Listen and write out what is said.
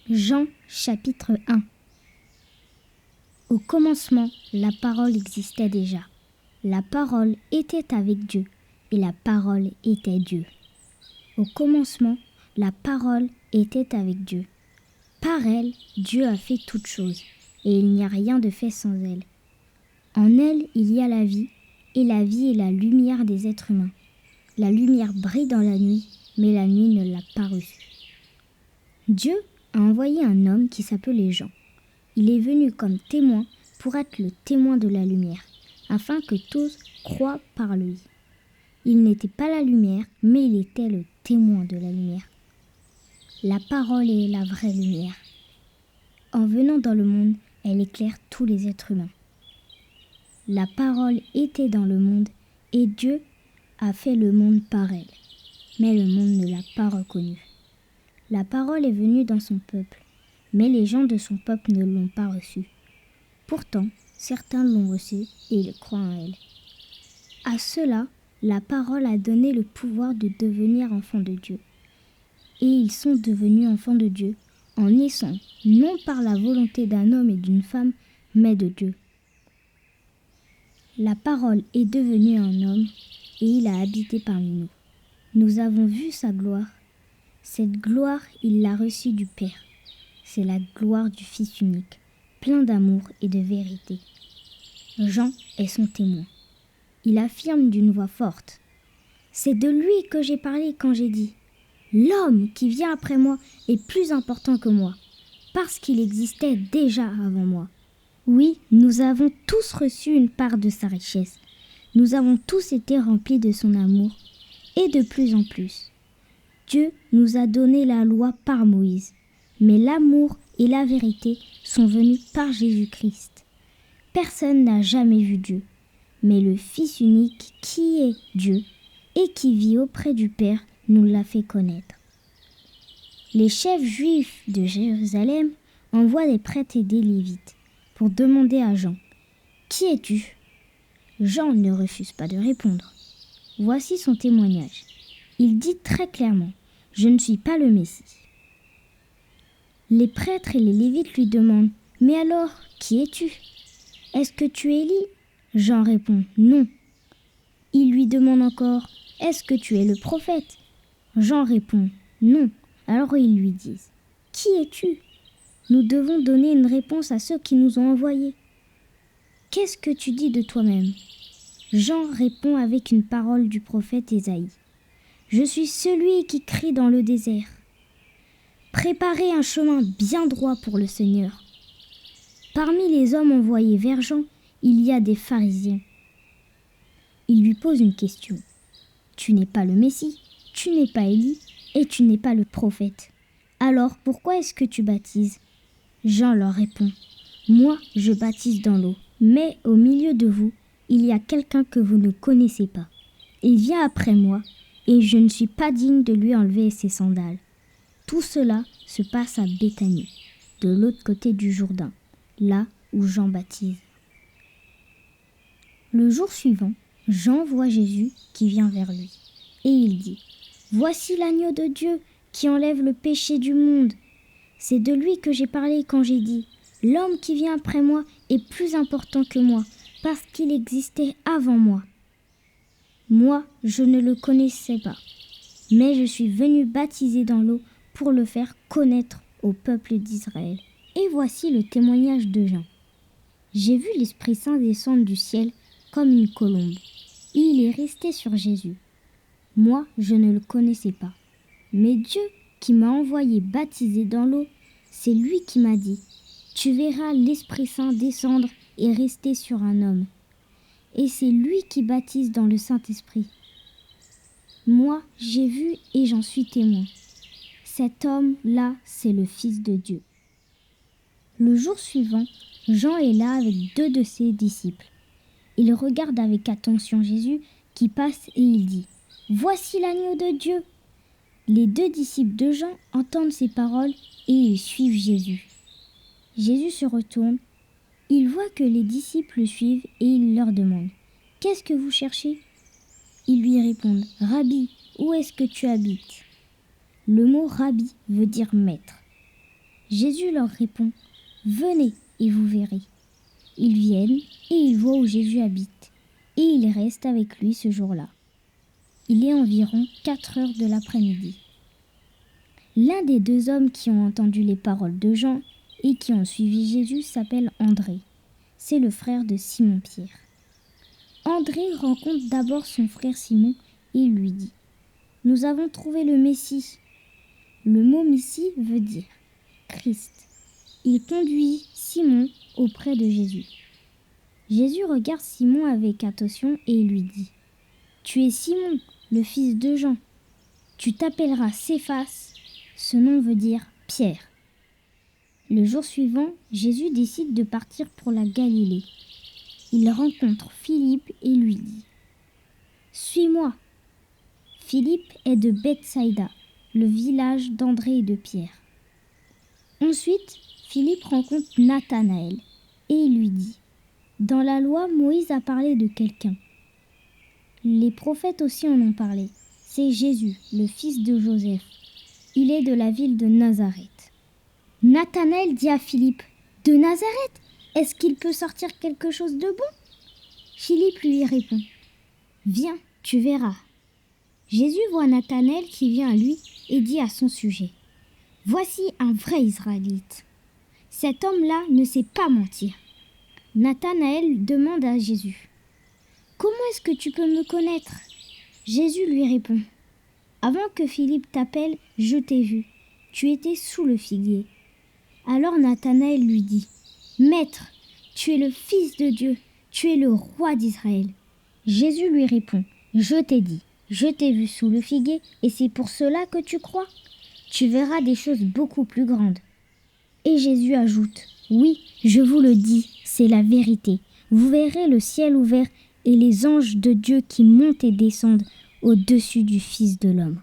Jean chapitre 1. Au commencement, la parole existait déjà. La parole était avec Dieu, et la parole était Dieu. Au commencement, la parole était avec Dieu. Par elle, Dieu a fait toutes choses, et il n'y a rien de fait sans elle. En elle, il y a la vie, et la vie est la lumière des êtres humains. La lumière brille dans la nuit, mais la nuit ne l'a pas reçue. Dieu a envoyé un homme qui s'appelait Jean. Il est venu comme témoin pour être le témoin de la lumière, afin que tous croient par lui. Il n'était pas la lumière, mais il était le témoin de la lumière. La parole est la vraie lumière. En venant dans le monde, elle éclaire tous les êtres humains. La parole était dans le monde, et Dieu a fait le monde par elle, mais le monde ne l'a pas reconnue. La parole est venue dans son peuple, mais les gens de son peuple ne l'ont pas reçue. Pourtant, certains l'ont reçue et ils croient en elle. À ceux-là, la parole a donné le pouvoir de devenir enfants de Dieu. Et ils sont devenus enfants de Dieu en naissant non par la volonté d'un homme et d'une femme, mais de Dieu. La parole est devenue un homme et il a habité parmi nous. Nous avons vu sa gloire. Cette gloire, il l'a reçue du Père. C'est la gloire du Fils unique, plein d'amour et de vérité. Jean est son témoin. Il affirme d'une voix forte : « C'est de lui que j'ai parlé quand j'ai dit : l'homme qui vient après moi est plus important que moi, parce qu'il existait déjà avant moi. » Oui, nous avons tous reçu une part de sa richesse. Nous avons tous été remplis de son amour, et de plus en plus. Dieu nous a donné la loi par Moïse, mais l'amour et la vérité sont venus par Jésus-Christ. Personne n'a jamais vu Dieu, mais le Fils unique qui est Dieu et qui vit auprès du Père nous l'a fait connaître. Les chefs juifs de Jérusalem envoient des prêtres et des Lévites pour demander à Jean : « Qui es-tu » Jean ne refuse pas de répondre. Voici son témoignage. Il dit très clairement : « Je ne suis pas le Messie. » Les prêtres et les Lévites lui demandent : « Mais alors, qui es-tu ? Est-ce que tu es Élie ?» Jean répond : « Non. » Il lui demande encore : « Est-ce que tu es le prophète ? » Jean répond : « Non. » Alors ils lui disent : « Qui es-tu ? Nous devons donner une réponse à ceux qui nous ont envoyés. Qu'est-ce que tu dis de toi-même ? » Jean répond avec une parole du prophète Ésaïe : « Je suis celui qui crie dans le désert. Préparez un chemin bien droit pour le Seigneur. » Parmi les hommes envoyés vers Jean, il y a des pharisiens. Ils lui posent une question. « Tu n'es pas le Messie, tu n'es pas Élie et tu n'es pas le prophète. Alors pourquoi est-ce que tu baptises ?» Jean leur répond : « Moi, je baptise dans l'eau, mais au milieu de vous, il y a quelqu'un que vous ne connaissez pas. Il vient après moi, et je ne suis pas digne de lui enlever ses sandales. » Tout cela se passe à Béthanie, de l'autre côté du Jourdain, là où Jean baptise. Le jour suivant, Jean voit Jésus qui vient vers lui, et il dit : « Voici l'agneau de Dieu qui enlève le péché du monde. C'est de lui que j'ai parlé quand j'ai dit : l'homme qui vient après moi est plus important que moi, parce qu'il existait avant moi. Moi, je ne le connaissais pas, mais je suis venu baptiser dans l'eau pour le faire connaître au peuple d'Israël. » Et voici le témoignage de Jean. « J'ai vu l'Esprit Saint descendre du ciel comme une colombe, et il est resté sur Jésus. Moi, je ne le connaissais pas, mais Dieu qui m'a envoyé baptiser dans l'eau, c'est lui qui m'a dit : tu verras l'Esprit Saint descendre et rester sur un homme. Et c'est lui qui baptise dans le Saint-Esprit. Moi, j'ai vu et j'en suis témoin. Cet homme-là, c'est le Fils de Dieu. » Le jour suivant, Jean est là avec 2 de ses disciples. Il regarde avec attention Jésus qui passe et il dit : « Voici l'agneau de Dieu !» Les 2 disciples de Jean entendent ces paroles et ils suivent Jésus. Jésus se retourne, il voit que les disciples le suivent et il leur demande : « Qu'est-ce que vous cherchez ?» Ils lui répondent : « Rabbi, où est-ce que tu habites ?» Le mot « rabbi » veut dire maître. Jésus leur répond, « Venez et vous verrez. » Ils viennent et ils voient où Jésus habite, et ils restent avec lui ce jour-là. Il est environ 4 heures de l'après-midi. L'un des 2 hommes qui ont entendu les paroles de Jean et qui ont suivi Jésus s'appelle André. C'est le frère de Simon-Pierre. André rencontre d'abord son frère Simon et il lui dit « Nous avons trouvé le Messie ». Le mot Messie veut dire Christ. Il conduit Simon auprès de Jésus. Jésus regarde Simon avec attention et lui dit « Tu es Simon, le fils de Jean. Tu t'appelleras Céphas. » Ce nom veut dire Pierre. Le jour suivant, Jésus décide de partir pour la Galilée. Il rencontre Philippe et lui dit « Suis-moi ». Philippe est de Bethsaïda, le village d'André et de Pierre. Ensuite, Philippe rencontre Nathanaël et il lui dit « Dans la loi, Moïse a parlé de quelqu'un. Les prophètes aussi en ont parlé. C'est Jésus, le fils de Joseph. Il est de la ville de Nazareth. » Nathanaël dit à Philippe « De Nazareth ? Est-ce qu'il peut sortir quelque chose de bon ?» Philippe lui répond « Viens, tu verras. » Jésus voit Nathanaël qui vient à lui et dit à son sujet « Voici un vrai Israélite. Cet homme-là ne sait pas mentir. » Nathanaël demande à Jésus « Comment est-ce que tu peux me connaître ?» Jésus lui répond « Avant que Philippe t'appelle, je t'ai vu. Tu étais sous le figuier. » Alors Nathanaël lui dit « Maître, tu es le Fils de Dieu, tu es le roi d'Israël. » Jésus lui répond « Je t'ai dit, je t'ai vu sous le figuier et c'est pour cela que tu crois. Tu verras des choses beaucoup plus grandes. » Et Jésus ajoute « Oui, je vous le dis, c'est la vérité. Vous verrez le ciel ouvert et les anges de Dieu qui montent et descendent au-dessus du Fils de l'homme. »